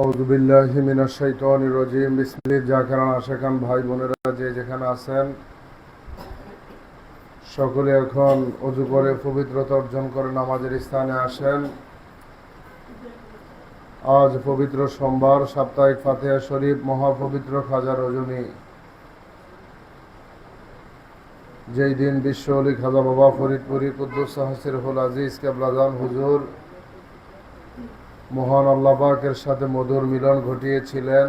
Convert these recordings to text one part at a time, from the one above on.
আউযুবিল্লাহি মিনাশ শাইতানির রাজিম। বিসমিল্লাহির জাকিরান আশেকান ভাই বোনেরা যে যেখানে আছেন সকলে এখন ওযু করে পবিত্রতা অর্জন করে নামাজের স্থানে আসেন। আজ পবিত্র সোমবার, সাপ্তাহিক ফাতিহা শরীফ, মহাপবিত্র খাজা রজনী, যেই দিন বিশ্ব ওলি খাজা বাবা ফরিদপুরি কুদ্দুস সিরহুল আজিজ কেবলাজান হুজুর মহান আল্লাহ পাকের সাথে মধুর মিলন ঘটিয়েছিলেন।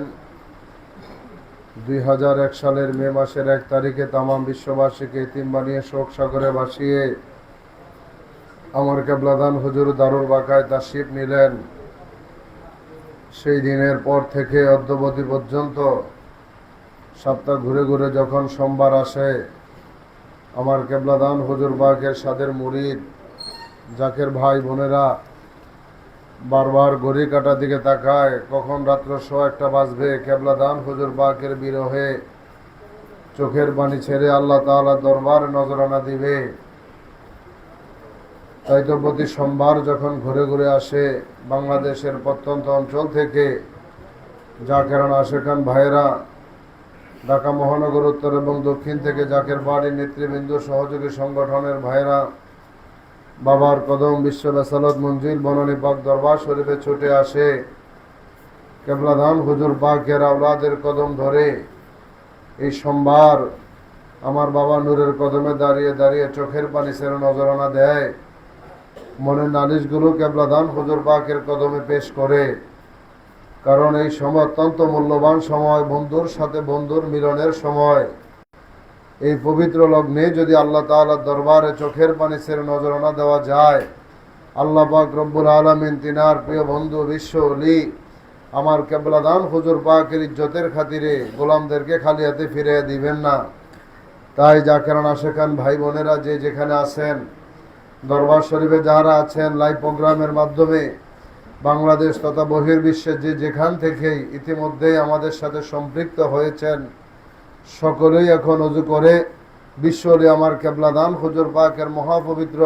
2001 সালের মে মাসের 1 তারিখে তামাম বিশ্ববাসীকে এতিম বানিয়ে শোক সাগরে ভাসিয়ে আমার কেবলাদান হুজুর দারুল বাকায় তাশরিফ নিলেন। সেই দিনের পর থেকে অদ্যাবধি পর্যন্ত সপ্তাহ ঘুরে ঘুরে যখন সোমবার আসে, আমার কেবলাদান হুজুর পাকের সাদের মুরিদ জাকের ভাই বোনেরা বারবার ঘড়ি কাটার দিকে তাকায়, কখন রাত্র 1:15 বাজবে, কেবলাদান হুজুর পাকের বিরহে চোখের পানি ছেড়ে আল্লাহ তাআলার দরবারে নজরানা দিবে। তাই তো প্রতি সোমবার যখন ঘুরে ঘুরে আসে বাংলাদেশের প্রত্যন্ত অঞ্চল থেকে জাকেরান আশেকান ভাইয়েরা, ঢাকা মহানগর উত্তর এবং দক্ষিণ থেকে জাকের বাড়ি নেতৃবৃন্দ, সহযোগী সংগঠনের ভাইয়েরা বাবার কদম বিশ্ব বেসালত মঞ্জিল বনানী পাক দরবার শরীফে ছুটে আসে কেবলাদান হুজুর পাকের আওলাদের কদম ধরে। এই সোমবার আমার বাবা নূরের কদমে দাঁড়িয়ে দাঁড়িয়ে চোখের পানি ছেড়ে নজরানা দেয়, মনের নালিশগুলো কেবলাদান হুজুর পাকের কদমে পেশ করে। কারণ এই সময় অত্যন্ত মূল্যবান সময়, বন্ধুর সাথে বন্ধুর মিলনের সময়। এই পবিত্র লগ্নে যদি আল্লাহ তাআলার দরবারে চোখের পানি ছেড়ে নজরানা দেওয়া যায়, আল্লাহ পাক রব্বুল আলামিন তিনার প্রিয় বন্ধু বিশ্ব ওলি আমার কেবলাদান হুজুর পাকের ইজ্জতের খাতিরে গোলামদেরকে খালি হাতে ফিরিয়ে দিবেন না। তাই জাকেরান আশেকান ভাই বোনেরা যে যেখানে আছেন, দরবার শরীফে যারা আছেন, লাইভ প্রোগ্রামের মাধ্যমে বাংলাদেশ তথা বহির্বিশ্বের যে যেখান থেকেই ইতিমধ্যেই আমাদের সাথে সম্পৃক্ত হয়েছেন, সকলেই এখন ওযু করে বিশ্ব ওলি আমার কেবলাদান হুজুর পাকের মহাপবিত্র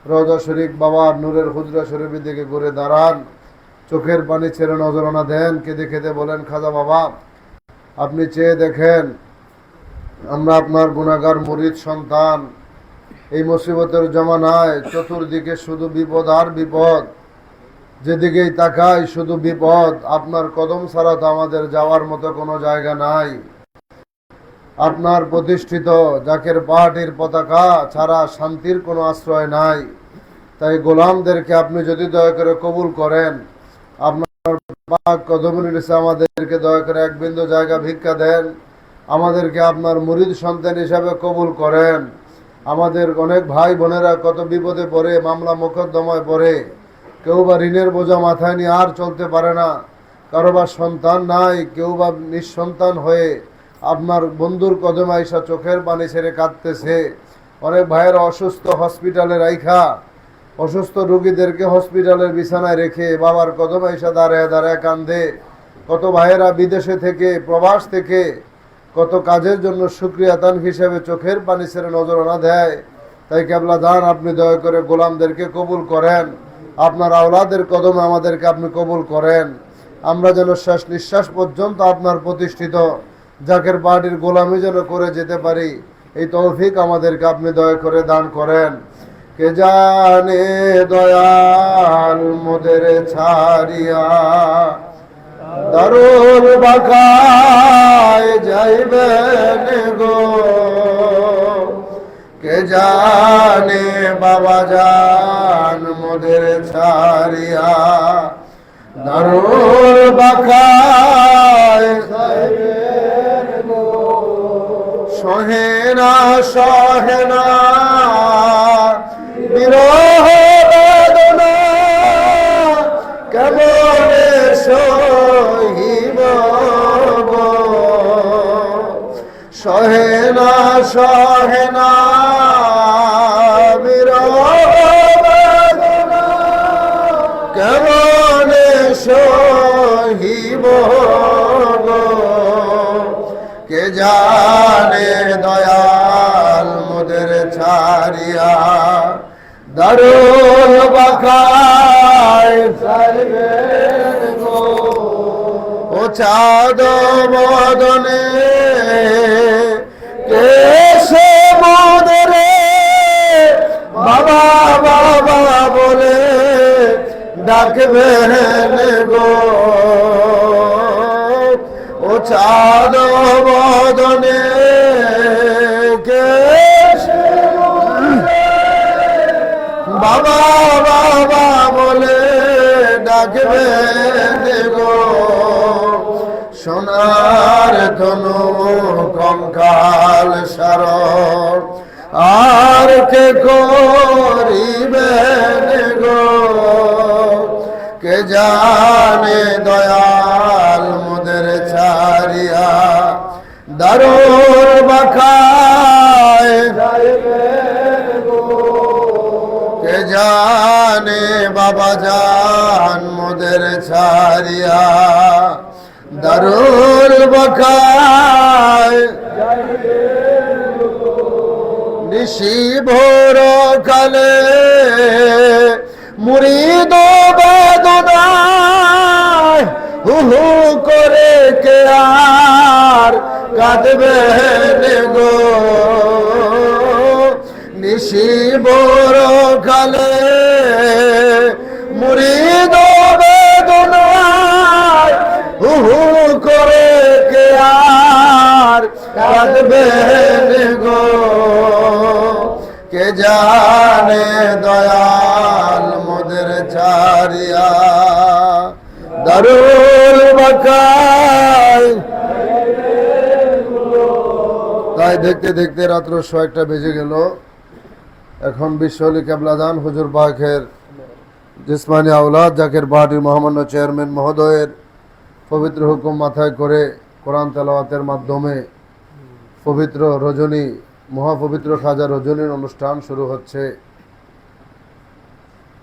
রওজা শরীফ বাবার নূরের হুজরা শরীফের দিকে ঘুরে দাঁড়ান, চোখের পানি ছেড়ে নজরানা দেন, কেঁদে কেঁদে বলেন, খাজা বাবা আপনি চেয়ে দেখেন, আমরা আপনার গুনাহগার মুরিদ সন্তান। এই মুসিবতের জমানায় চতুর্দিকে শুধু বিপদ আর বিপদ, যেদিকেই তাকাই শুধু বিপদ। আপনার কদম ছাড়া তো আমাদের যাওয়ার মতো কোনো জায়গা নাই। আপনার প্রতিষ্ঠিত জাকের পার্টির পতাকা ছাড়া শান্তির কোনো আশ্রয় নাই। তাই গোলামদেরকে আপনি যদি দয়া করে কবুল করেন, আপনার পাক কদমের নিচে আমাদেরকে দয়া করে এক বিন্দু জায়গা ভিক্ষা দেন, আমাদেরকে আপনার মুরিদ সন্তান হিসাবে কবুল করেন। আমাদের অনেক ভাই বোনেরা কত বিপদে পড়ে, মামলা মোকদ্দমায় পড়ে, কেউ বা ঋণের বোঝা মাথায় নিয়ে আর চলতে পারে না, কারো বা সন্তান নাই, কেউ বা নিঃসন্তান হয়ে আপনার বন্ধুর কদমে আইসা চোখের পানি ছেড়ে কাঁদতেছে। অনেক ভাইয়েরা অসুস্থ, হসপিটালে রাইখা অসুস্থ রোগীদেরকে হসপিটালের বিছানায় রেখে বাবার কদমে আইসা দাঁড়ায় দাঁড়ায় কান্দে। কত ভাইয়েরা বিদেশে থেকে, প্রবাস থেকে কত কাজের জন্য শুকরিয়া তান হিসেবে চোখের পানি ছেড়ে নজরানা দেয়। তাই কেবলাদান আপনি দয়া করে গোলামদেরকে কবুল করেন, আপনার আওলাদের কদমে আমাদেরকে আপনি কবুল করেন। আমরা যেন শেষ নিঃশ্বাস পর্যন্ত আপনার প্রতিষ্ঠিত জাকের পার্টির গোলামি যেন করে যেতে পারি, এই তৌফিক আমাদেরকে আপনি দয়া করে দান করেন। কে জানে দয়াল মোদের ছাড়িয়া দারুল বাকায় যাইবেন গো, কে জানে বাবা জান মোদের ছাড়িয়া দারুল বাকায় যাইবেন গো। সহেনা সহেনা বিরহ বেদনা কেমনে সহিব গো, সহেনা সহেনা বিরহ বেদনা কেমনে সহিব গো। কে জানে দয়াল মোদের ছাড়িয়া দারুল বাকায় যাইবেন গো। চাঁদ বদনে কেসে মোদরে বাবা বাবা বলে ডাকবেন গো। ও চাঁদ বদনে কেসে বাবা বাবা বলে ডাকবেন গো। সোনার ধনু কঙ্কাল সার আর কে করিবেন গো। কে জানে দয়াল মোদের ছাড়িয়া দারুর বাখায় যাইবেন গো। কে জানে বাবা জান মোদের ছাড়িয়া দারুল বাখায় নিশি ভোর কালে মুরিদ বেদনায় হু হু করে কে আর কাঁদবেন গো। নিশি ভোর কালে মুরিদ বেদনায় হু হু করে কে আর কাঁদবেন গো। কে জানে দয়াল মোদের ছাড়িয়া দারুল বাখায়। তাই দেখতে দেখতে রাত্র 1:00 বেজে গেল। এখন বিশ্বলি কেবলাদান হুজুর পাকের জিসমানি আওলাদ জাকের বাহাটির মহামান্য চেয়ারম্যান মহোদয়ের পবিত্র হুকুম মাথায় করে কোরআন তেলাওয়াতের মাধ্যমে পবিত্র রজনী মহাপবিত্র খাজা রজনীর অনুষ্ঠান শুরু হচ্ছে।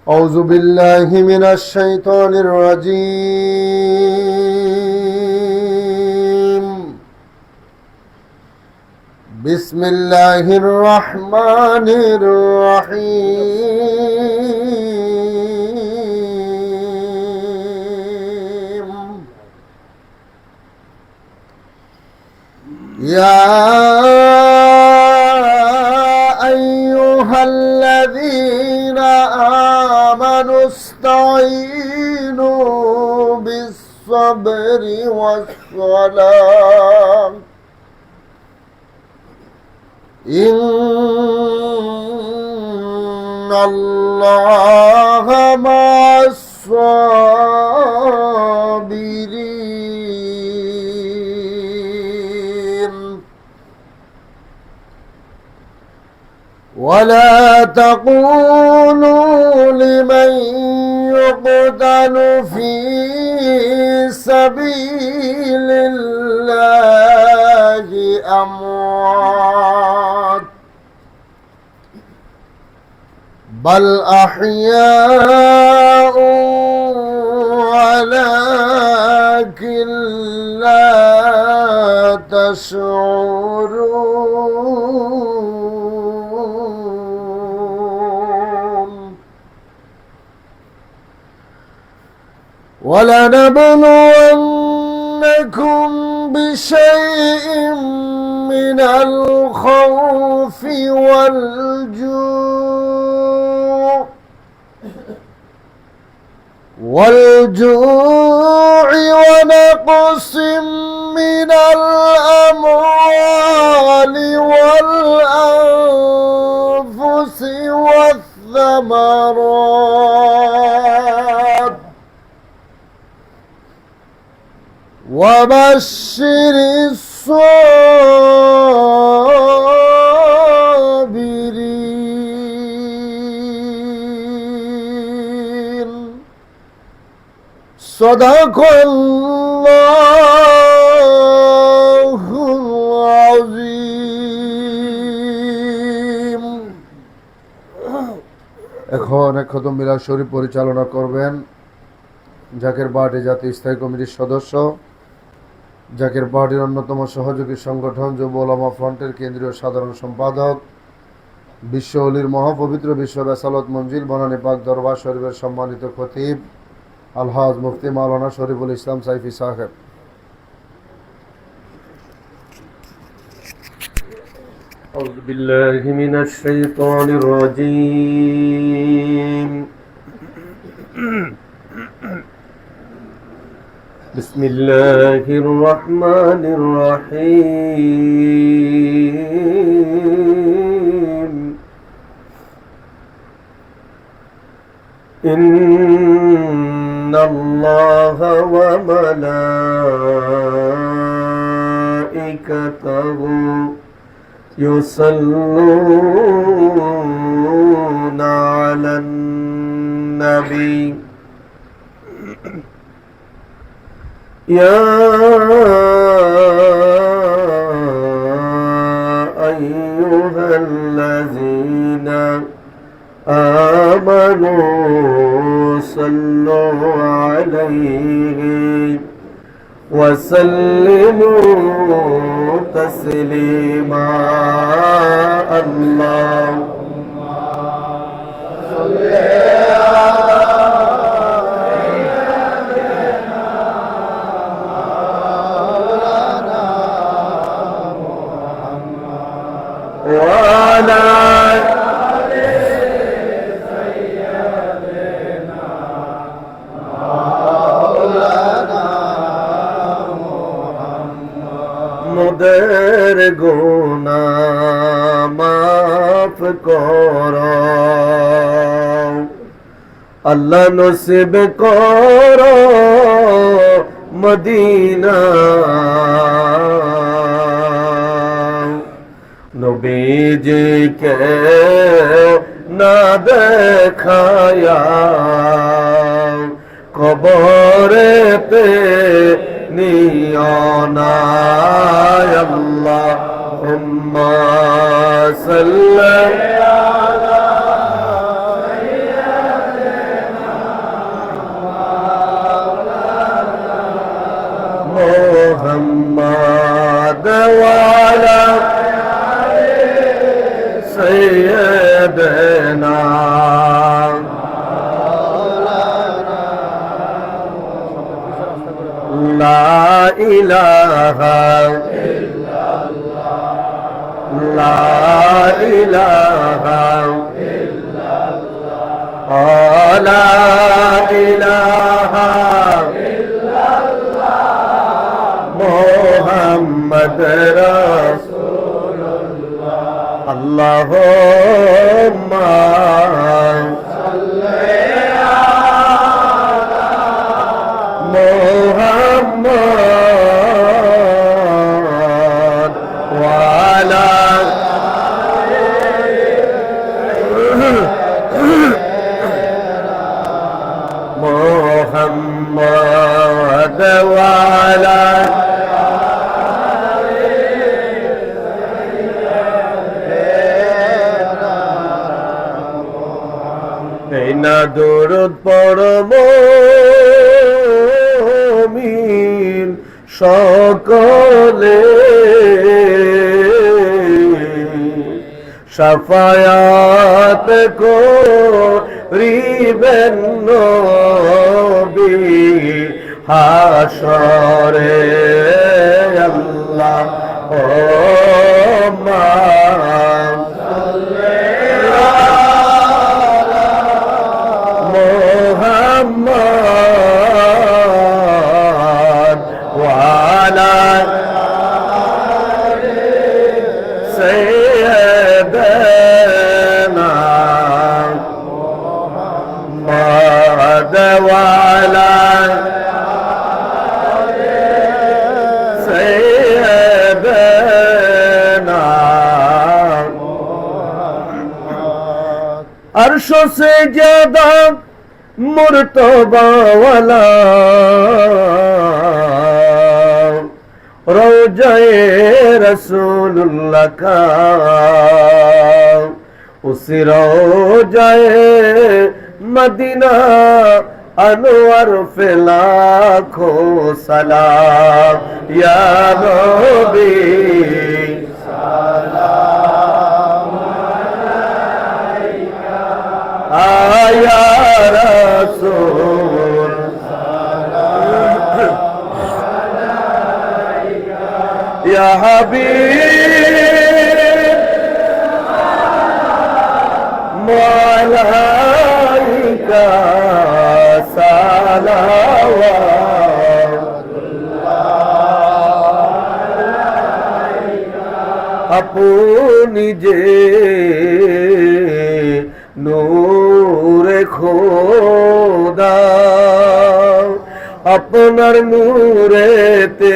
আউযু বিল্লাহি মিনাশ শাইতানির রাজীম। বিসমিল্লাহির রহমানির রহিম। ইয়া আইয়ুহাল্লাযীনা আমানু ইসতাঈনু বিস-সাবরি ওয়াস-সালাহ ইন্নাল্লাহা মা'as-সাবিরিন। ولا تقولوا لمن يقتل في سبيل الله أموات بل أحياء ولكن لا تشعرون. ولنبلونكم بشيء من الخوف والجوع ونقص من الأموال والأنفس والثمرات وبشر الصابرين. صدق الله العظيم. এখন এক খতম মিলাদ শরীফ পরিচালনা করবেন জাকের বাহাটি জাতীয় স্থায়ী কমিটির সদস্য, জাকের বাহাটির অন্যতম সহযোগী সংগঠন যুব ওলামা ফ্রন্টের কেন্দ্রীয় সাধারণ সম্পাদক, বিশ্ব অলির মহাপবিত্র বিশ্ব বেসালত মঞ্জিল বনানী পাক দরবার শরীফের সম্মানিত খতিব আলহাজ মুফতি মাওলানা শরীফুল ইসলাম সাইফি সাহেব। أعوذ بالله من الشيطان الرجيم. بسم الله الرحمن الرحيم. إن الله وملائكته يصلون على النبي يا أيها الذين آمنوا صلوا عليه وسلموا تسليما. اللهم صل على سيدنا مولانا محمد وعلى মোদের গুনাহ মাফ করো আল্লাহ, নসিব করো মদিনা। নবীজিকে না দেখায়া কবরেতে নিও না। আল্লাহুম্মা সাল্লি আলা সাইয়্যিদিনা মাওলানা মুহাম্মদ ওয়া আলা আলি সাইয়্যিদিনা লা ইলাহা ইল্লাল্লাহ, লা ইলাহা ইল্লাল্লাহ, লা ইলাহা ইল্লাল্লাহ, মুহাম্মদ রাসূলুল্লাহ। আল্লাহুম্মা সাল্লি আলা মুহাম্মদ ওয়া আলা মুহাম্মদ ওয়া আলা এই না দরুদ পড়ব মুমিন সকলে, শাফায়াত করিবেন নবী হাশরে। আল্লাহুম্মা সাল্লি আলা মুহাম্মদ ওয়া আলা আলি সাইয়্যিদিনা মুহাম্মদ ওয়া আলা আলি সাইয়্যিদিনা মুহাম্মদ। अर्श से ज्यादा मुर्तबा वाला रोज़ाए रसूलुल्लाह का, उसी रोज़ाए मदीना अनवर पे लाखों सलाम। या नबी आया रसूल या हबीब আলাইকা সালাওয়াতুল্লাহ আপনি যে নূরে খোদা আপনার নূরেতে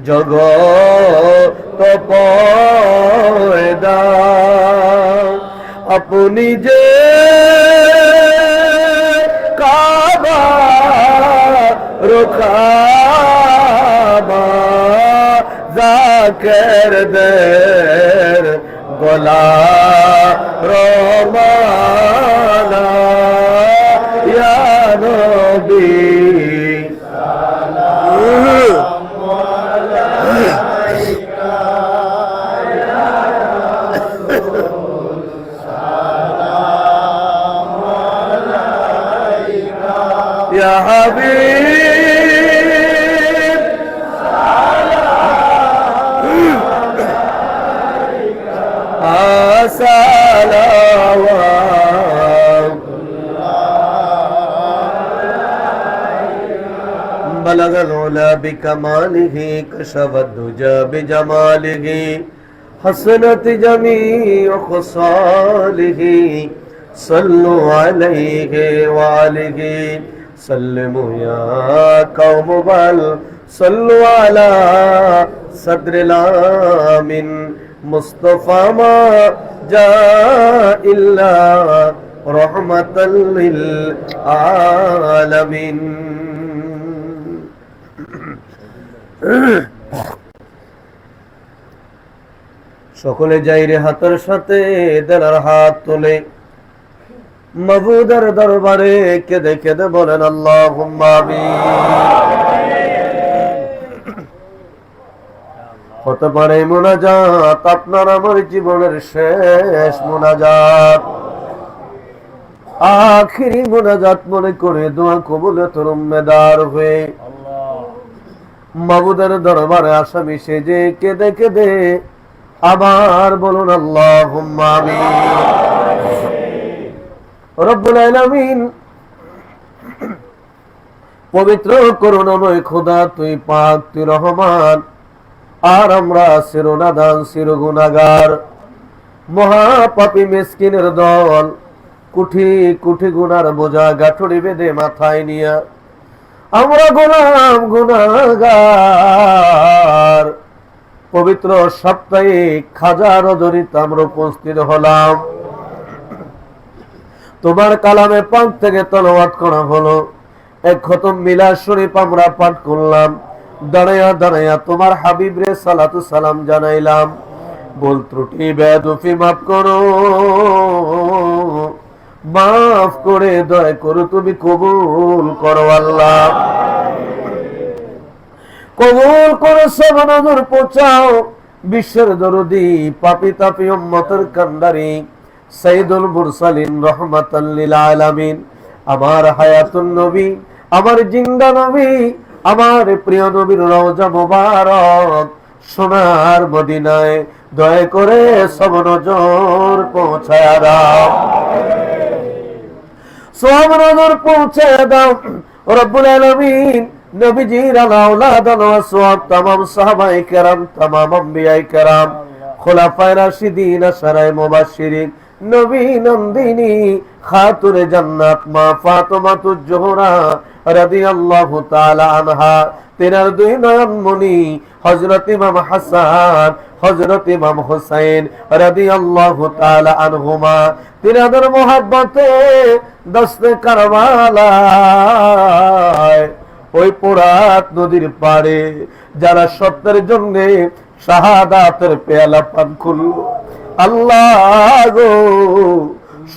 জগত পয়দা আপনি যে কাবা রোখাবা জাকের দের গোলা রমানা ইয়া নবী يا حبيب صلوات بلغ العلا بكماله كشف الدجى بجماله حسنت جميع خصاله صلوا عليه وآله سلموا يا قوم بل صلوا على صدر الآمن مصطفى ما جاء إلا رحمة للعالمين সকলে যাইরে হাতের সাথে দেলার হাত তোলে মাবুদের দরবারে কেঁদে কেঁদে বলেন আল্লাহুম্মা আমিন। হতে পারে মুনাজাত আপনার আমার জীবনের শেষ মুনাজাত, আখিরি মুনাজাত মনে করে দোয়া কবুলের উম্মেদার হয়ে মাবুদের দরবারে আসামি সেজে কেঁদে কেঁদে আবার বলুন আল্লাহুম্মা আমিন। রব্বুল আলামিন পবিত্র করুণাময় খোদা তুই পাক তুই রহমান, আর আমরা চিরনাদান চিরগুনাহগার মহাপাপী মিসকিনের দল, কুঠি কুঠি গুনার বোঝা গাঠুরি বেঁধে মাথায় নিয়া আমরা গোলাম গুনাহগার পবিত্র সাপ্তাহিক খাজা রজনীতে আমরা উপস্থিত হলাম। তোমার কালামে পাক থেকে তেলাওয়াত করা হলো, এক খতম মিলাদ শরীফ আমরা পাঠ করলাম, দাঁড়াইয়া দাঁড়াইয়া তোমার হাবিব রে সালাতু সালাম জানাইলাম। ভুল ত্রুটি বেদুফি মাফ করো, মাফ করে দয়া করো, তুমি কবুল করো আল্লাহ, কবুল করে সব নজর পৌঁছাও বিশ্বের দরদি পাপি তাপি উম্মতের কান্ডারি সাইয়্যিদুল মুরসালিন রাহমাতাল লিল আলামিন, আমার হায়াতুন নবী, আমার জিন্দা নবী, আমার প্রিয় নবীর রওজা মুবারক সোনার মদিনায় দয়া করে সব নজর পৌঁছায়া দাও, সব নজর পৌঁছায়া দাও রব্বুল আলামিন। নবীজির আওলাদ ওয়াসওয়াব तमाम সাহাবায়ে কেরাম, तमाम আম্বিয়ায়ে কেরাম, খুলাফায়ে রাশিদিন, আশারায়ে মুবাশশিরিন, নবী নন্দিনী খাতুনে জান্নাত মা ফাতিমাতুজ জোহরা রাদিয়াল্লাহু তাআলা আনহা, তেনার দুই নয়নমণি হযরত ইমাম হাসান, হযরত ইমাম হুসাইন রাদিয়াল্লাহু তাআলা আনহুমা, তিনাদের মোহাব্বতে দস্তে কারবালায় ওই পোড়াত নদীর পাড়ে যারা সত্যের জন্য শাহাদাতের পেয়ালা পান করল, আল্লাহ গো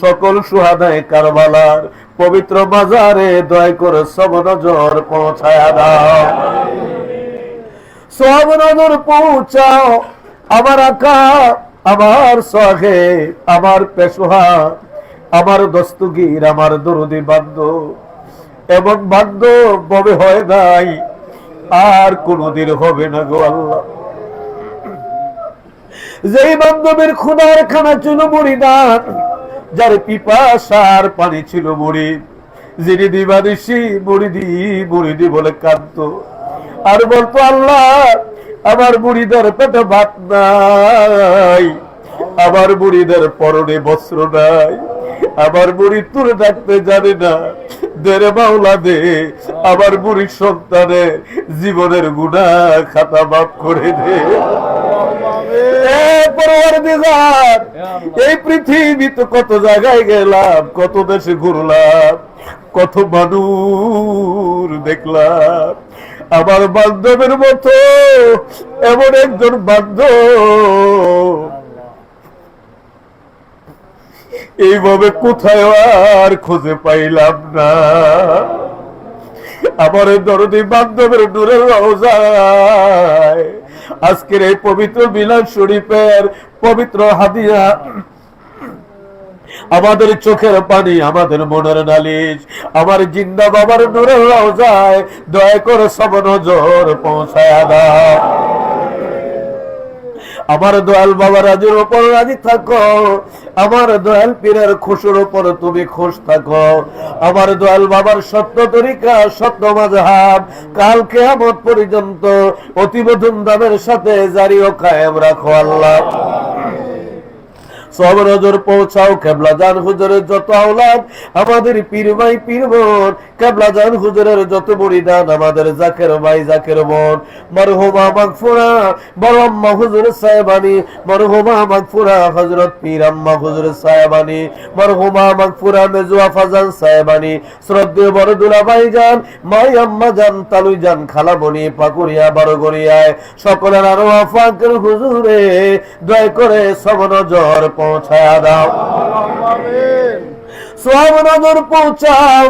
সকল সুহাদায়ে কারবালার পবিত্র মাজারে দয়া করে সব নজর পৌঁছায়া দাও, সব নজর পৌঁছাও আমার আকা, আমার সাহেব, আমার পেশোহা, আমার দস্তগীর, আমার দরদি বান্ধব, এমন বান্ধব ববে হয় নাই আর কোনদিন হবে না গো আল্লাহ। যেই বান্ধবের ক্ষুধার খানা ছিল মুড়িদান, যার পিপাসার পানি ছিল মুড়ি, যিনি দিবানিশি মুড়িদি বলে কাঁদত আর বলতো, আল্লাহ আমার মুড়িদের পেটে ভাত নাই, আমার মুড়িদের পরনে বস্ত্র নাই, আমার বুড়ি তুলে ডাকতে জানে না, দেরে মাওলা দে, আমার বুড়ির সন্তানে জীবনের গুনাহ খাতা মাফ করে দে। পরওয়ারদিগার, এই পৃথিবী তো কত জায়গায় গেলাম, কত দেশে ঘুরলাম, কত মানুষ দেখলাম, আমার বান্ধবের মতো এমন একজন বান্ধব এইভাবে কোথায় আর খুঁজে পাইলাম না। আমার দরদি বান্ধবের নূরের রওজায় আজকের এই পবিত্র মিলাদ শরীফের পবিত্র হাদিয়া, আমাদের চোখের পানি, আমাদের মনের নালিশ, আমার জিন্দা বাবার নূরের রওজায় দয়া করে সব নজর পৌঁছায়া দাও। আমার দয়াল বাবা রাজুর উপর রাজি থাকো, আমার দয়াল পীরের খুশুর উপর তুমি খুশ থাকো, আমার দয়াল বাবার সত্য তরিকা, সত্য মাযহাব কাল কিয়ামত পর্যন্ত অতীব ধুমধামের সাথে জারি ও কায়েম রাখো আল্লাহ। সব নজর পৌঁছাও কেবলা জান হুজুরের যত আওলাদ, আমাদের পীর ভাই পীর বোন, কেবলা জান হুজুরের যত মুরিদান, আমাদের জাকের ভাই জাকের বোন, মরহুমা মাগফুরা বড় আম্মা হুজুর সাহেবানী, মরহুমা মাগফুরা হযরত পীর আম্মা হুজুর সাহেবানী, মরহুমা মাগফুরা মেজুয়া ফাজান সাহেবানী, শ্রদ্ধেয় বড় দুলা ভাইজান, মাই আম্মা জান, তালুই জান, খালামণি, পাকুরিয়া, বড়গড়িয়ায় সকলের আরওয়াহ পাকের হুজুরে দয়া করে সব নজর পৌঁছায়া দাও। সব নজর পৌঁছাও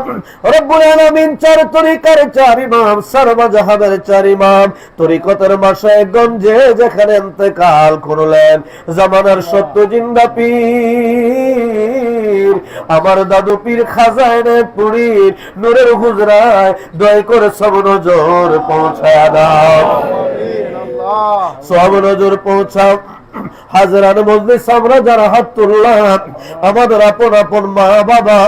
রব্বুল আলামিন। চার তরিকার চার ইমাম, সর্বজাহানের চার ইমাম, তরিকতের মাশায়েখগঞ্জে যেখানে ইন্তেকাল করলেন, জামানার সত্য জিন্দা পীর আমার দাদু পীর খাজানে পুরীর নূরের হুজরায় দয়া করে সব নজর পৌঁছায়া দাও। সব নজর পৌঁছাও হাজারান মজলিস, আমরা যারা হাত তুললাম, আমাদের আপন আপন মা বাবা,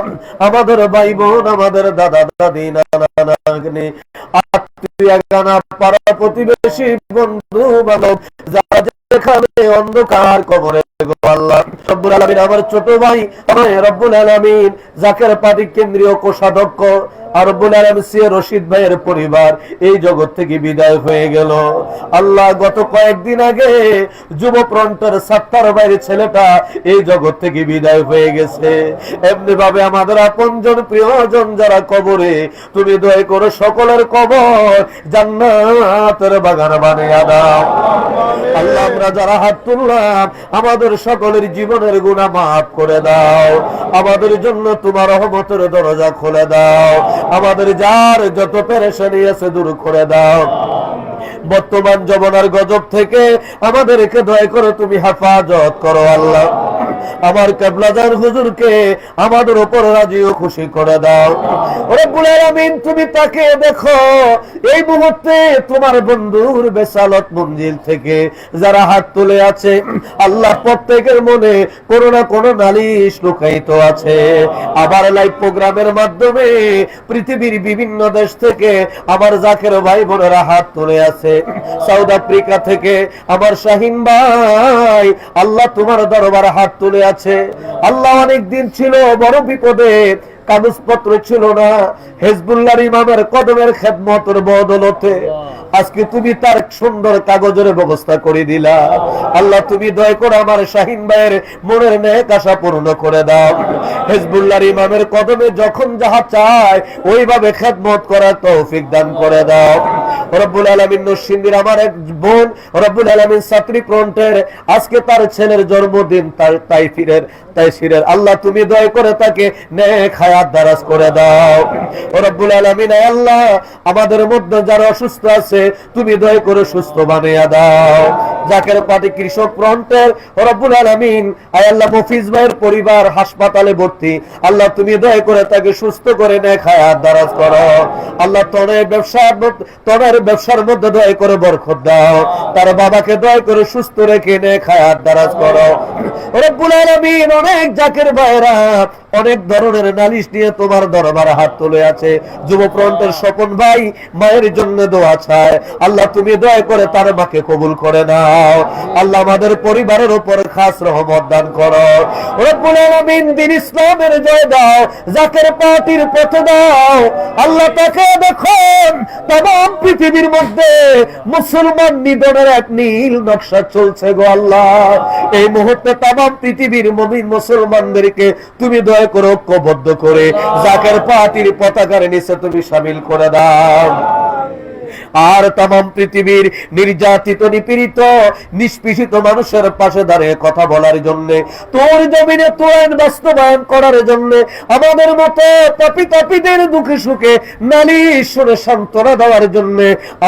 আমাদের ভাই বোন, আমাদের দাদা দাদি, নানা নাতনি, আত্মীয় গানা, পাড়া প্রতিবেশী, বন্ধু বান্ধব, যারা যেখানে অন্ধকার কবরে, আল্লাহ রব্বুল আলামিন আমার ছোট ভাই রব্বুল আলামিন জাকের পার্টি কেন্দ্রীয় কোষাধ্যক্ষ আর রব্বুল আলামিন সি রশিদ ভাইয়ের পরিবার এই জগৎ থেকে বিদায় হয়ে গেল। আল্লাহ গত কয়েকদিন আগে যুব ফ্রন্টের সাত্তার ভাইয়ের ছেলেটা এই জগৎ থেকে বিদায় হয়ে গেছে। এমনি ভাবে আমাদের আপনজন প্রিয়জন যারা কবরে, তুমি দয়া করে সকলের কবর জান্নাতের বাগান বানিয়ে দাও। আল্লাহ আমরা যারা হাত তুললাম, আমাদের সকলের জীবনের গুনাহ মাফ করে দাও, আমাদের জন্য তোমার রহমতের দরজা খুলে দাও, আমাদের যার যত পেরেশানি আছে দূর করে দাও। বর্তমান যমনার গজব থেকে আমাদেরকে দয়া করে তুমি হেফাজত করো আল্লাহ। আমার কিবলাদার হুজুরকে আমাদের উপর রাজি ও খুশি করে দাও রব্বুল আলামিন। তুমি তাকে দেখো, এই মুহূর্তে তোমার বন্ধুর বেসালত মঞ্জিল থেকে যারা হাত তুলে আছে, আল্লাহ প্রত্যেকের মনে কোনো না কোনো নালিশ লুকায়িত আছে। আবার লাইভ প্রোগ্রামের মাধ্যমে পৃথিবীর বিভিন্ন দেশ থেকে আমার জাকের ভাই বোনেরা হাত তুলে আছে। সাউথ আফ্রিকা থেকে আমার শাহিন ভাই আল্লাহ তোমার দরবারে হাত তুলে আছে। আল্লাহ অনেক দিন ছিল বড় বিপদে, কাগজপত্র ছিল না, হিজবুল্লাহর ইমামের কদমের খেদমতের বদৌলতে আজকে তুমি তার সুন্দর কাগজের ব্যবস্থা করে দিলা। আল্লাহ তুমি দয়া করে আমার শাহিন ভাইয়ের মনের নেক আশা পূর্ণ করে দাও। হিজবুল্লাহর ইমামের কদমে যখন যাহা চায় ওইভাবে খেদমত করার তৌফিক দান করে দাও রব্বুল আলামিন। নরসিংদীর আমার এক বোন রব্বুল আলামিন ছাত্রী ফ্রন্টের আজকে তার ছেলের জন্মদিন, তার তাইসিরের আল্লাহ তুমি দয়া করে তাকে নেক হায়াত দারাজ করে দাও রব্বুল আলামিন। আল্লাহ আমাদের মধ্যে যারা অসুস্থ আছে তুমি দয়া করে সুস্থ বানিয়ে দাও, জাকের পার্টি কৃষক ফ্রন্টের রব্বুল আলামিন আয় আল্লাহ মফিজ ভাইয়ের পরিবার হাসপাতালে ভর্তি, আল্লাহ তুমি দয়া করে তাকে সুস্থ করে নেক হায়াত দারাজ করো। আল্লাহ তোর ব্যবসার মধ্যে দয়া করে বরকত দাও, তার বাবাকে দয়া করে সুস্থ রেখে নেক হায়াত দারাজ করো রব্বুল আলামিন। অনেক জাকের ভাইরা অনেক ধরনের নালিশ নিয়ে তোমার দরবারে হাত তুলে আছে। যুব ফ্রন্টের স্বপন ভাই মায়ের জন্য দোয়া চায়, আল্লাহ তুমি দয়া করে তার মাকে কবুল করে নাও। আল্লাহ আমাদের পরিবারের উপর খাস রহমত দান করো রব্বুল আলামিন। দিন ইসলামের জয় দাও, জাকের পার্টির পথে দাও। আল্লাহ তাকে দেখুন তাম পৃথিবীর মধ্যে মুসলমান নিধনের এক নীল নকশা চলছে গো আল্লাহ। এই মুহূর্তে তাম পৃথিবীর মুমিন মুসলমানদেরকে তুমি দয়া করে ঐক্যবদ্ধ করে জাকের পার্টির পতাকার নিচে তুমি শামিল করে দাও। আর তাম পৃথিবীর নির্যাতিত নিপীড়িত নিষ্পেষিত মানুষের পাশে দাঁড়িয়ে কথা বলার জন্য, তোর জমিনে তোর আইন বাস্তবায়ন করার জন্য, আমাদের মতো পাপীদের দুঃখে সুখে নালিশ শুনে সান্ত্বনা দেওয়ার জন্য,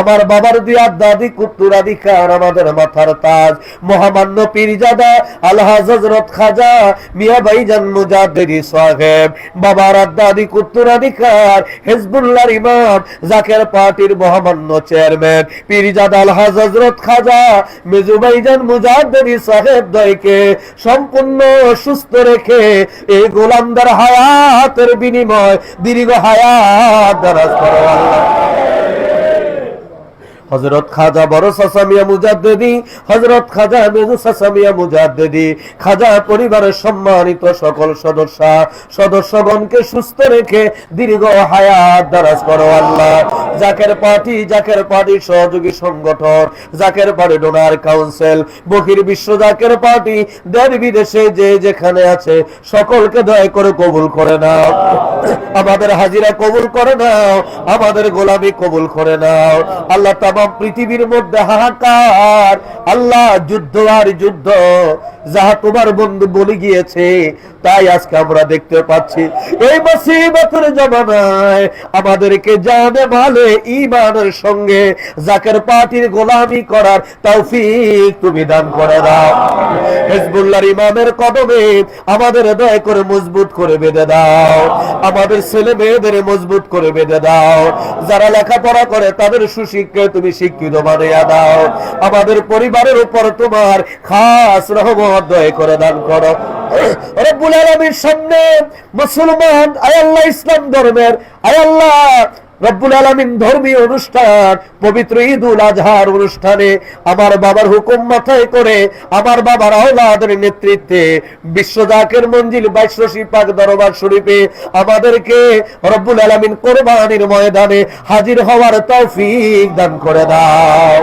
আমার বাবার দিয়া দাদি উত্তরাধিকার আমাদের মাথার তাজ মহামান্য পীরজাদা আলহাজ হযরত খাজা মিয়া ভাইজান মুজাদ্দিদি সাহেব, বাবার দাদি উত্তরাধিকার হিজবুল্লাহর ইমাম জাকের পার্টির মহামান্য চেয়ারম্যান পীরজাদা আলহাজ হযরত খাজা মেজু ভাইজান মুজাদ্দিদি সাহেব দয়কে সম্পূর্ণ সুস্থ রেখে এই গোলামদার হায়াতের বিনিময় দীর্ঘ হায়াত দারাজ করো আল্লাহ। হযরত খাজা বড় চাচা মিয়া মুজাদ্দিদি, হযরত খাজা মেজু চাচা মিয়া মুজাদ্দিদি, খাজা পরিবারের সম্মানিত সকল সদস্যগণকে সুস্থ রেখে দীর্ঘ হায়াত দারাজ করো আল্লাহ। জাকের পার্টি সহযোগী সংগঠন, জাকের পার্টি ডোনার কাউন্সিল, বহির্বিশ্ব জাকের পার্টি দেশ বিদেশে যে যেখানে আছে সকলকে দয়া করে কবুল করে নাও। আমাদের হাজিরা কবুল করে নাও, আমাদের গোলামি কবুল করে নাও আল্লাহ। তাম পৃথিবীর মধ্যে হাহাকার আল্লাহ, যুদ্ধ আর যুদ্ধ, যাহা তোমার বন্ধু বলে গিয়েছে তাই আজকে আমরা দেখতে পাচ্ছি। এই মুসিবতের জমানায় আমাদেরকে জানে মালে ঈমানের সঙ্গে জাকের পার্টির গোলামি করার তৌফিক তুমি দান করে দাও। হিজবুল্লাহর ইমামের কদমে আমাদের দয়া করে মজবুত করে বেঁধে দাও, আমাদের ছেলে মেয়েদের মজবুত করে বেঁধে দাও। যারা লেখাপড়া করে তাদের সুশিক্ষায় তুমি শিক্ষিত বানিয়ে দাও। আমাদের পরিবারের উপর তোমার খাস রহমত দয়া করে দান করো রব্বুল আলামিন। সামনে মুসলমান আয় আল্লাহ ইসলাম ধর্মের আয় আল্লাহ রব্বুল আলামিন ধর্মীয় অনুষ্ঠান, পবিত্র ঈদুল আজহার অনুষ্ঠানে আমার বাবার হুকুম মাথায় করে আমার বাবার আওলাদের নেতৃত্বে বিশ্ব জাকের মঞ্জিল 22 পাক দরবার শরীফে আমাদেরকে রব্বুল আলামিন কোরবানির ময়দানে হাজির হওয়ার তৌফিক দান করে দাও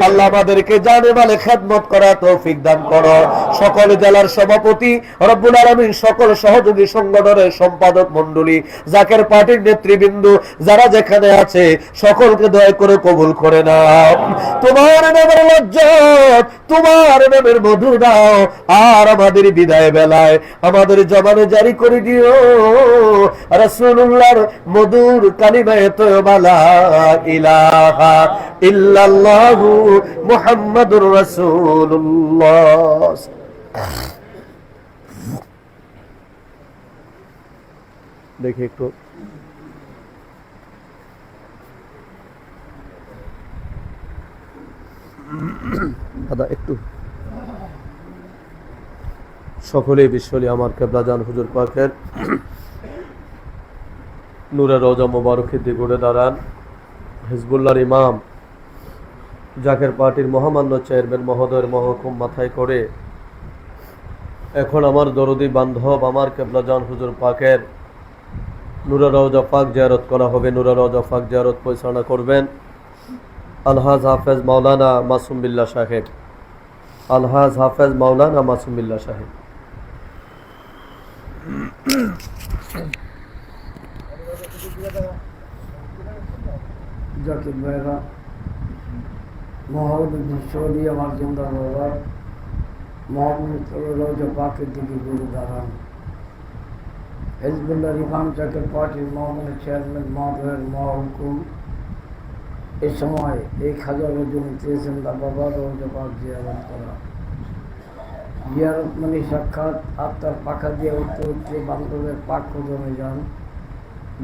আল্লাহ। আমাদেরকে জানে মালে খেদমত করার তৌফিক দান করো। সকল জেলার সভাপতি রব্বুল আলামিন, সকল সহযোগী সংগঠনের সম্পাদক মণ্ডলী, জাকের পার্টির নেতৃবৃন্দ যারা যেখানে আছে সকলকে দয়া করে কবুল করে নাও। তোমার নামের লজ্জত, তোমার নামের মধু দাও। আর আমাদের বিদায় বেলায় আমাদের জবানে জারি করে দিও রাসূলুল্লাহর মধুর কালিমায়ে তয়্যবা লা ইলাহা ইল্লাল্লাহু মুহাম্মাদুর রাসূলুল্লাহ। দেখি একটু দাদা, একটু সকলে বিশ্বলি আমার কেবলাজান হুজুর পাকের নূরে রওজা মোবারকের দিকে ঘুরে দাঁড়ান। হিজবুল্লাহর ইমাম জাকের পার্টির মহামান্য চেয়ারম্যান মহোদয়ের মহকুম মাথায় করে এখন আমার দরদি বান্ধব আমার কেবলাজান হুজুর পাকের নূরে রওজা পাক জিয়ারত করা হবে। নূরে রওজা পাক জিয়ারত পরিচালনা করবেন আলহাজ হাফেজ মাওলানা মাসুম বিল্লাহ সাহেব। আলহাজ হাফেজ মাওলানা মাসুম বিল্লাহ সাহেব। জাকির ভাইরা, মহাবুদ্দিন সৌদি আমার জিন্দা বাবা, মোহাম্মদ রওজা পাকের দিকে ঘুরে দাঁড়ান। হিজবুল্লাহর ইমাম জাকের পার্টির মহামান্য চেয়ারম্যান মহোদয়ের মহাহুকুম এই সময় এই খাজা রজনী চেয়েছেন বাবা রোজা পাক জিয়ারত করা। জিয়ারত মানে সাক্ষাৎ আত্মার পাখা দিয়ে উঠতে উঠতে বান্ধবের পাক কদমে যান।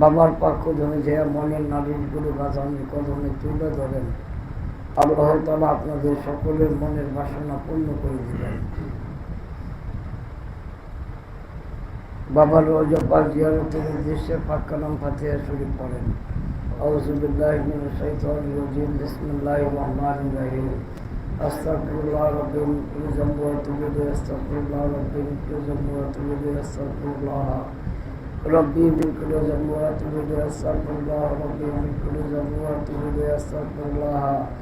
বাবার পাক কদমে যে মনের নারীগুলো বাঁচানোর কদমে তুলে ধরেন। আল্লাহ তাআলা আপনাদের সকলের মনের বাসনা পূর্ণ করে দিলেন। বাবার রোজা পাক জিয়ারতের উদ্দেশ্যে পাক কালাম ফাতিহা শরীফ পড়েন। আউযু বিল্লাহি মিনাশ শাইতানির রাজিম, বিসমিল্লাহির রহমানির রহিম। আস্তাগফিরুল্লাহ রাব্বি মিন কুল্লি যামবি ওয়া আতুবু ইলাইহি, আস্তাগফিরুল্লাহ রাব্বি মিন কুল্লি যামবি ওয়া আতুবু ইলাইহি, আস্তাগফিরুল্লাহ রাব্বি মিন কুল্লি যামবি ওয়া আতুবু ইলাইহি, আস্তাগফিরুল্লাহ রাব্বি মিন কুল্লি যামবি ওয়া আতুবু ইলাইহি, আস্তাগফিরুল্লাহ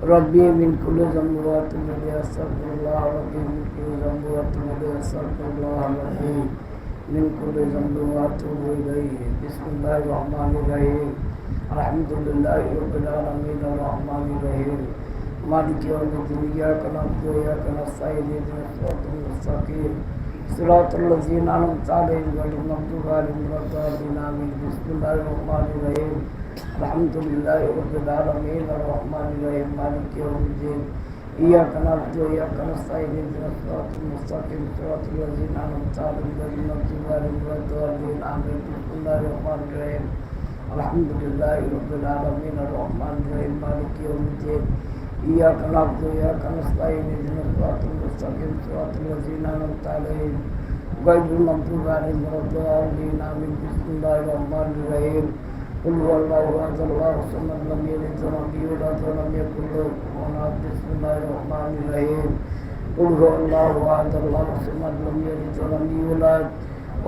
রাব্বি মিন কুল্লি যামবি ওয়া আতুবু ইলাইহি, আস্তাগফিরুল্লাহ রাব্বি মিন কুল্লি যামবি ওয়া আতুবু ইলাইহি, আস্তাগফিরুল্লাহ রাব্বি মিন কুল্লি যামবি ওয়া আতুবু ইলাইহি। বিসমিল্লাহির রহমানির রহিম। আলহামদুলিল্লাহি রাব্বিল আলামিন আর রহমানির রহিম মালিকি ইয়াউমিদ্দিন ইয়্যাকা না'বুদু ওয়া ইয়্যাকা নাস্তাঈন ইহদিনাস সিরাতাল মুস্তাকিম সিরাতাল লাযীনা আন'আমতা আলাইহিম গায়রিল মাগদুবি আলাইহিম ওয়ালাদ-দাল্লিন আমিন। বিসমিল্লাহির রহমানির রহিম। আলহামদুলিল্লাহি রাব্বিল আলামিন আর রহমানির রহিম মালিকি ইয়াউমিদ্দিন ইয়্যাকা না'বুদু ওয়া ইয়্যাকা নাস্তাঈন ইহদিনাস সিরাতাল মুস্তাকিম সিরাতাল লাযীনা আন'আমতা আলাইহিম গায়রিল মাগদুবি আলাইহিম ওয়ালাদ-দাল্লিন আমিন। বিসমিল্লাহির রহমানির রহিম। আলহামদুলিল্লাহি রাব্বিল আলামিন আর রহমানির রহিম মালিকি ইয়াউমিদ্দিন ইয়্যাকা না'বুদু ওয়া ইয়্যাকা নাস্তাঈন ইহদিনাস সিরাতাল মুস্তাকিম সিরাতাল লাযীনা আন'আমতা আলাইহিম গায়রিল মাগদুবি আলাইহিম ওয়ালাদ-দাল্লিন আমিন। বিসমিল্লাহির রহমানির রহিম। কুল হুয়াল্লাহু আহাদ আল্লাহুস সামাদ লাম ইয়ালিদ ওয়া লাম ইউলাদ ওয়া লাম ইয়াকুল লাহু কুফুওয়ান আহাদ। বিসমিল্লাহির রহমানির রহিম। কুল হুয়াল্লাহু আহাদ আল্লাহুস সামাদ লাম ইয়ালিদ ওয়া লাম ইউলাদ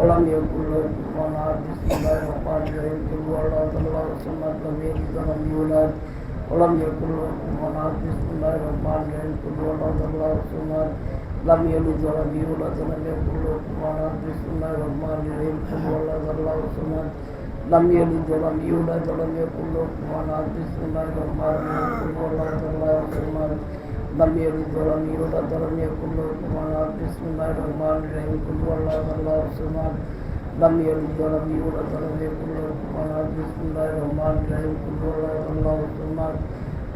ولم يكن له كفوا احد. بسم الله الرحمن الرحيم. قل هو الله الله الصمد لم يلد ولم يولد ولم يكن له كفوا احد. بسم الله الرحمن الرحيم. قل هو الله الله الصمد لم يلد ولم يولد ولم يكن له كفوا احد. بسم الله الرحمن الرحيم. قل هو الله الله الصمد لم يلد ولم يولد ولم يكن له كفوا احد. بسم الله الرحمن الرحيم. قل هو الله الله الصمد لم يلد ولم يولد ولم يكن له كفوا احد. بسم الله الرحمن الرحيم. قل هو الله الله الصمد لم يلد ولم يولد ولم يكن له كفوا احد. بسم الله الرحمن الرحيم. قل هو الله الله الصمد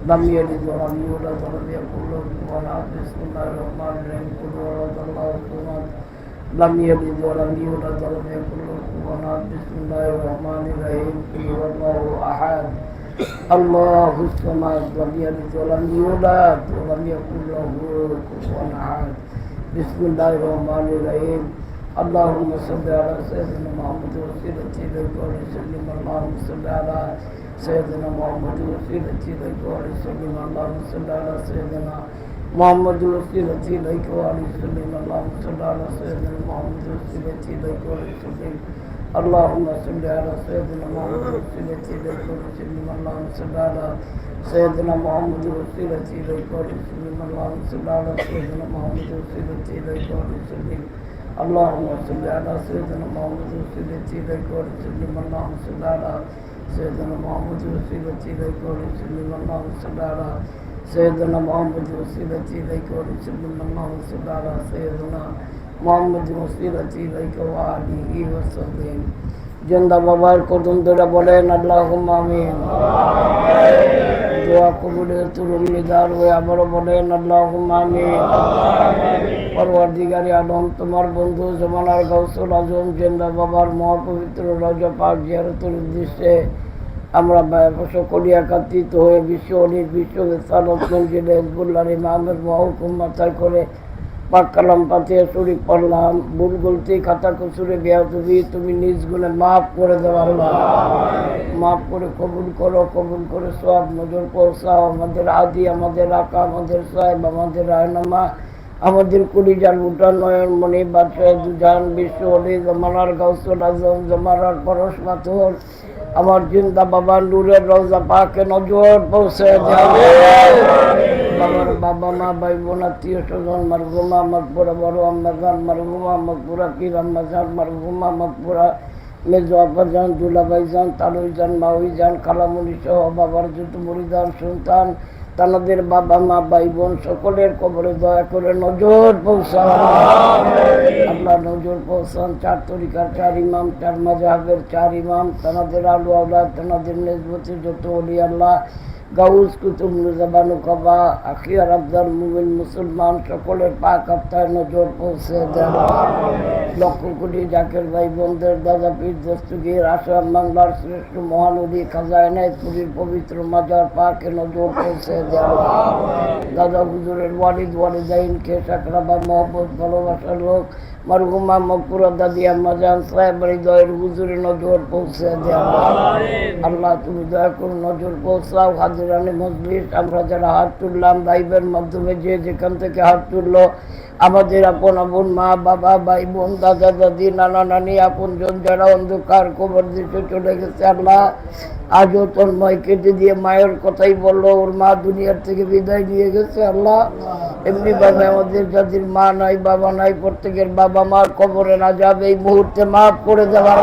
لم يلد ولم يولد ولم يكن له كفوا احد. بسم الله الرحمن الرحيم. قل هو الله الله الصمد لم يلد ولم يولد ولم يكن له كفوا احد. بسم الله الرحمن الرحيم. قل هو الله احد الله الصمد لم يلد ولم يولد ولم يكن له كفوا احد. بسم الله الرحمن الرحيم. اللهم صل على سيدنا محمد وسيلتي اليك وسلم. اللهم صل على سيدنا محمد وسيلتي اليك وسلم. اللهم صل على سيدنا محمد وسيلتي اليك وسلم. اللهم صل على سيدنا محمد وسيلتي اليك وسلم. اللهم صل على سيدنا محمد وسيلتي اليك وسلم. اللهم صل على سيدنا محمد وسيلتي اليك وسلم. اللهم صل على سيدنا محمد وسيلتي اليك وسلم. اللهم صل على سيدنا محمد وسيلتي اليك وسلم. اللهم صل على سيدنا محمد وسيلتي اليك وسلم. اللهم صل على سيدنا محمد وسيلتي اليك وسلم. اللهم صل على سيدنا محمد وسيلتي اليك وآله وسلم. জিন্দা বাবার কদম ধরে বলেন আল্লাহুম্মা আমিন। দোয়া কবুলের তুরুমিদার হয়ে আবারও বলেন আল্লাহুম্মা আমিন। পরওয়ারদিগারে আলম তোমার বন্ধু জমানার গাউসুল আজম জিন্দা বাবার মহাপবিত্র রওজা পাক জিয়ারতের উদ্দেশ্যে আমরা সকলে একত্রিত হয়ে বিশ্ব অলির বিশ্ব বেসালত মঞ্জিলে হিজবুল্লাহর ইমামের মহকুম মাথায় করে পাক কালাম পাতিহা শরীফ পড়লাম। ভুল গলতি খাতা কসুরে বেয়াদবি তুমি নিজ গুণে মাফ করে দাও আল্লাহ। মাফ করে কবুল করো, কবুল করে সব নজর পৌঁছাও। আমাদের আদি, আমাদের আকা, আমাদের সাহেব, আমাদের রায়নামা, আমাদের কুলিজার উঠান নয়ন মণি বাদশাহ দুজান বিশ্ব অলি জমানার গাউসুল আজম জমানার পরশ পাথর আমার জিন্দা বাবা নূরের রওজা পাকে নজর পৌঁছে দাও। বাবার বাবা মা ভাই বোন আত্মীয় স্বজন মারহুমা মকবুরা বড় আম্মাজান মারহুমা মকবুরা পীর আম্মাজান মারহুমা মকবুরা মেজো আব্বাজান দুলাভাইজান তালুইজান মাউইজান খালামুনি সহ বাবার যত মুরিদান সন্তান তাদের বাবা মা ভাই বোন সকলের কবরে দয়া করে নজর পৌঁছান আল্লাহ। নজর পৌঁছান। চার তরিকার চার ইমাম, চার মাযহাবের চার ইমাম, তাদের আলু আওলাদ, তাদের নেসবতের যত ওলি আল্লাহ গাউস কুতুব নুজাবানু কবা আখিয়ার আবদার মুমিন মুসলমান সকলের পাক আফতায় নজর পৌঁছে দেন। লক্ষ কোটি জাকের ভাই বোনদের দাদা পীর দস্তগীর আসাম বাংলার শ্রেষ্ঠ মহানদী খাজা এনায়েতপুরীর পবিত্র মাজার পাকে নজর পৌঁছে দেন। দাদা হুজুরের ওয়ালিদ ওয়ালিদাইনকে সাকরাবা মহব্বত ভালোবাসার লোক মরহুমা মকপুরা দাদি আম্মা জান সাহেব হৃদয়ের হুজুরে নজর পৌঁছে দেন। আল্লাহ তুমি দয়া করে নজর পৌঁছাও। হাজিরানি মজলিস আমরা যারা হাত তুললাম লাইভের মাধ্যমে যে যেখান থেকে হাত তুললো আমাদের আপন আপন মা বাবা ভাই বোন দাদা দাদি নানা নানি আপনজন যারা অন্ধকার কবর দিতে চলে গেছে আল্লাহ আজও তন্ময় কেটে দিয়ে মায়ের কথাই বললো ওর মা দুনিয়ার থেকে বিদায় নিয়ে গেছে আল্লাহ এমনি ভাবে আমাদের যাদের মা নাই বাবা নাই প্রত্যেকের বাবা মার কবরে না যাবে এই মুহূর্তে মাফ করে দেওয়ার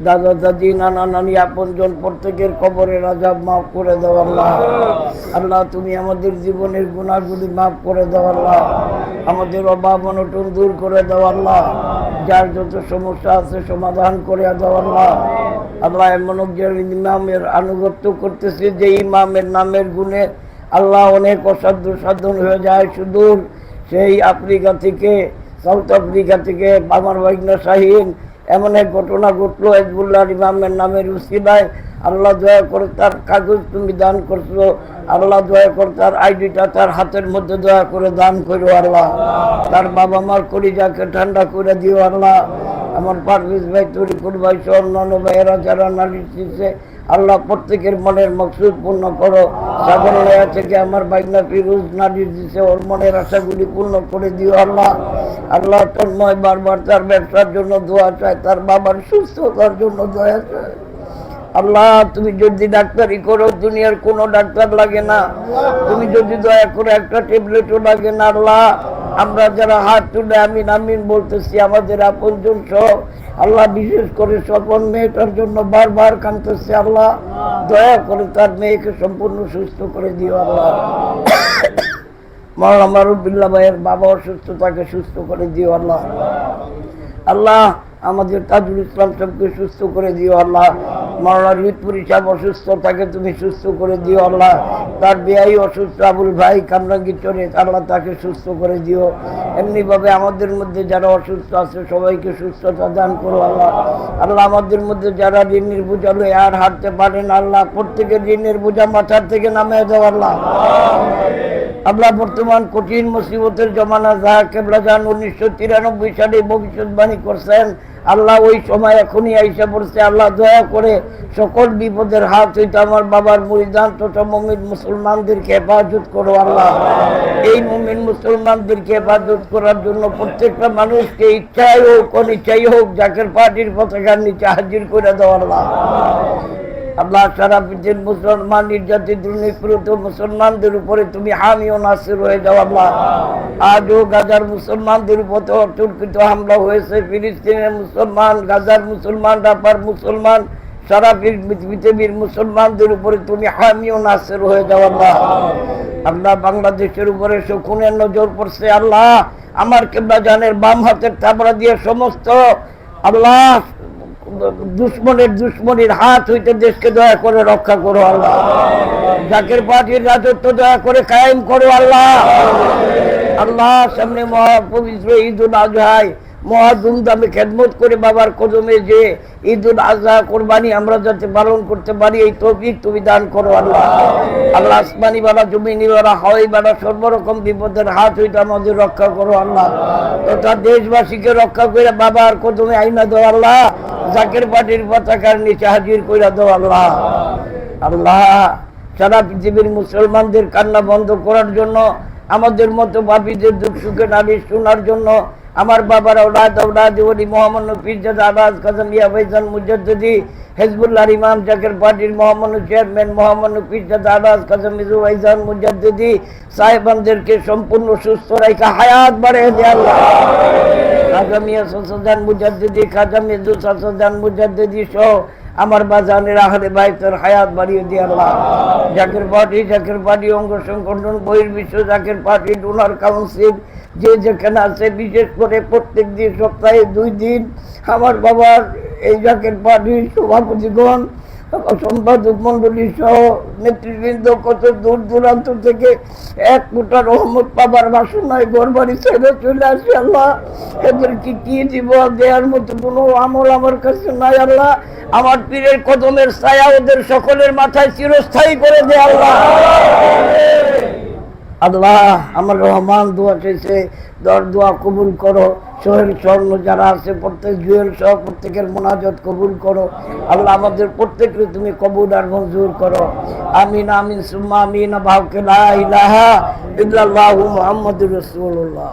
দাদা দাদি নানা নানি আপনজন প্রত্যেকের কবরের আযাব মাফ করে দাও আল্লাহ। আল্লাহ তুমি আমাদের জীবনের গুনাহগুলি মাফ করে দাও আল্লাহ। আমাদের অভাব অনটন দূর করে দাও আল্লাহ। যার যত সমস্যা আছে সমাধান করে দাও আল্লাহ। আল্লাহ এমন একজন ইমামের আনুগত্য করতেছি যে ইমামের নামের গুণে আল্লাহ অনেক অসাধ্য সাধন হয়ে যায় সুদূর সেই আফ্রিকা থেকে সাউথ আফ্রিকা থেকে আমার ভাইগনা শাহীন এমন এক ঘটনা ঘটলো হিজবুল্লাহ ইমামের নামের উসিলায় আল্লাহ দয়া করে তার কাগজ তুমি দান করছো আল্লাহ দয়া করে তার আইডিটা তার হাতের মধ্যে দয়া করে দান করো আল্লাহ। তার বাবা মার কলিজাকে ঠান্ডা করে দিও আল্লাহ। আমার পারভেজ ভাই তরিকুল ভাই সহ অন্যান্য ভাইয়েরা যারা নালিশ দিচ্ছে আল্লাহ প্রত্যেকের মনের মকসুদ পূর্ণ করো। সাগরয়া থেকে আমার বাইকনা ফিরোজ নালিশ দিচ্ছে ওর মনের আশাগুলি পূর্ণ করে দিও আল্লাহ। আল্লাহ তন্ময় বারবার তার ব্যবসার জন্য দোয়া চায় তার বাবার সুস্থতার জন্য দোয়া চায় আল্লাহ। তুমি যদি ডাক্তারি করো দুনিয়ার কোনো ডাক্তার লাগে না তুমি যদি দয়া করে একটা ট্যাবলেটও লাগে না আল্লাহ। আমরা যারা হাত তুলে আমিন আমিন বলতেছি আমাদের আপনজন সহ আল্লাহ বিশেষ করে স্বপন মেয়েটার জন্য বারবার কাঁদতেছে আল্লাহ দয়া করে তার মেয়েকে সম্পূর্ণ সুস্থ করে দিও আল্লাহ। মাওলানা মারুফুল্লাহ ভাইয়ের বাবা অসুস্থ তাকে সুস্থ করে দিও আল্লাহ। আল্লাহ আমাদের তাজুল ইসলাম সবকে সুস্থ করে দিও আল্লাহ। মাওলানা রিতপুরি সাহেব অসুস্থ তাকে তুমি সুস্থ করে দিও আল্লাহ। তার বিয়াই অসুস্থ আবুল ভাই কামরাঙ্গি চলে আল্লাহ তাকে সুস্থ করে দিও। এমনিভাবে আমাদের মধ্যে যারা অসুস্থ আছে সবাইকে সুস্থতা দান করো আল্লাহ। আল্লাহ আমাদের মধ্যে যারা ঋণের বোঝা লয়ে আর হাঁটতে পারেন আল্লাহ প্রত্যেকের ঋণের বোঝা মাথার থেকে নামিয়ে দাও আল্লাহ। আল্লাহ বর্তমান কঠিন মুসিবতের জমানা যাহা কেবলা যান 1993 সালে ভবিষ্যৎবাণী করছেন আল্লাহ ওই সময় এখনই আইসা পড়ছে আল্লাহ দয়া করে সকল বিপদের হাত হইতে আমার বাবার মুরিদান তথা মুমিন মুসলমানদেরকে হেফাজত করো আল্লাহ। এই মুমিন মুসলমানদেরকে হেফাজত করার জন্য প্রত্যেকটা মানুষকে ইচ্ছাই হোক অনিচ্ছাই হোক জাকের পার্টির পতাকার নিচে হাজির করে দাও আল্লাহ। আল্লাহ সারা পৃথিবীর মুসলমান নির্যাতিত নিপীড়িত মুসলমানদের উপরে তুমি হামি ও নাসির হয়ে যাও আল্লাহ। আজও গাজার মুসলমানদের উপর অতর্কিত হামলা হয়েছে ফিলিস্তিনের মুসলমান গাজার মুসলমান রাফার মুসলমান সারা পৃথিবীর মুসলমানদের উপরে তুমি হামি ও নাসির হয়ে যাও আল্লাহ। আল্লাহ বাংলাদেশের উপরে শকুনের নজর পড়ছে আল্লাহ। আমার কিবলা জানের বাম হাতের তাবড়া দিয়ে সমস্ত আল্লাহ দুশ্মনের হাত হইতে দেশকে দয়া করে রক্ষা করো আল্লাহ। জাকের পার্টির রাজত্ব দয়া করে কায়েম করো আল্লাহ। আল্লাহ সামনে মহাপবিত্র ঈদুল আজহায় মহা ধুমধামে খেদমত করে বাবার কদমে যে ঈদুল আজহা কোরবানি আমরা যাতে পালন করতে পারি এই তৌফিক তুমি দান করো আল্লাহ। আল্লাহ আসমানি বালা জমিনি বালা হাওয়াই বালা সর্বরকম বিপদের হাত হইতে আমাদের রক্ষা করো আল্লাহ। তথা দেশবাসীকে রক্ষা করে বাবার কদমে আইনা দাও আল্লাহ। জাকের পার্টির পতাকার নিচে হাজির করে দাও আল্লাহ। আল্লাহ সারা পৃথিবীর মুসলমানদের কান্না বন্ধ করার জন্য আমাদের মতো পাপীদের দুঃখ সুখে নালিশ শোনার জন্য আমার বাবার ঔলাদ ওলি মোহাম্মদ পীরজাদা আবাস কাজম মিয়া ভাইজান মুজাদ্দিদি হিজবুল্লাহর ইমাম জাকের পার্টির মোহাম্মদ চেয়ারম্যান মোহাম্মদ পীরজাদা আবাস কাজম মিজু ভাইজান মুজাদ্দিদি সাহেবানদেরকে সম্পূর্ণ সুস্থ রাখা হায়াত বাড়িয়ে দেয় আল্লাহ। খাজা মিয়া সাসাদান মুজাদ্দিদি খাজা মিজু সাসাদান মুজাদ্দিদি সহ আমার বাজানের আহলে বাইতের হায়াত বাড়িয়ে দিয়ে আল্লাহ। জাকের পার্টি অঙ্গ সংগঠন বহির্বিশ্ব জাকের পার্টি ডোনার কাউন্সিল যে যেখানে আছে বিশেষ করে প্রত্যেক দিন সপ্তাহে 2 দিন আমার বাবার এই জাকের পার্টির সভাপতিগণ সম্পাদক মন্ডলী সহ নেতৃবৃন্দ কত দূর দূরান্ত থেকে এক মোটা রহমত পাবার বাসনায় ঘর বাড়ি ছেড়ে চলে আসি আল্লাহ। এদেরকে কি দিব, দেওয়ার মতো কোনো আমল আমার কাছে নাই আল্লাহ। আমার পীরের কদমের ছায়া ওদের সকলের মাথায় চিরস্থায়ী করে দে আল্লাহ। আল্লাহ আমার রহমান দোয়া চেয়েছে, দোয়া কবুল করো। সোহেল স্বর্ণ যারা আছে প্রত্যেক জুয়েল সহ প্রত্যেকের মোনাজাত কবুল করো আল্লাহ। আমাদের প্রত্যেককে তুমি কবুল আর মঞ্জুর করো। আমিন আমিন সুম্মা আমিন। বাউকে লা ইলাহা ইল্লাল্লাহু মুহাম্মাদুর রাসূলুল্লাহ।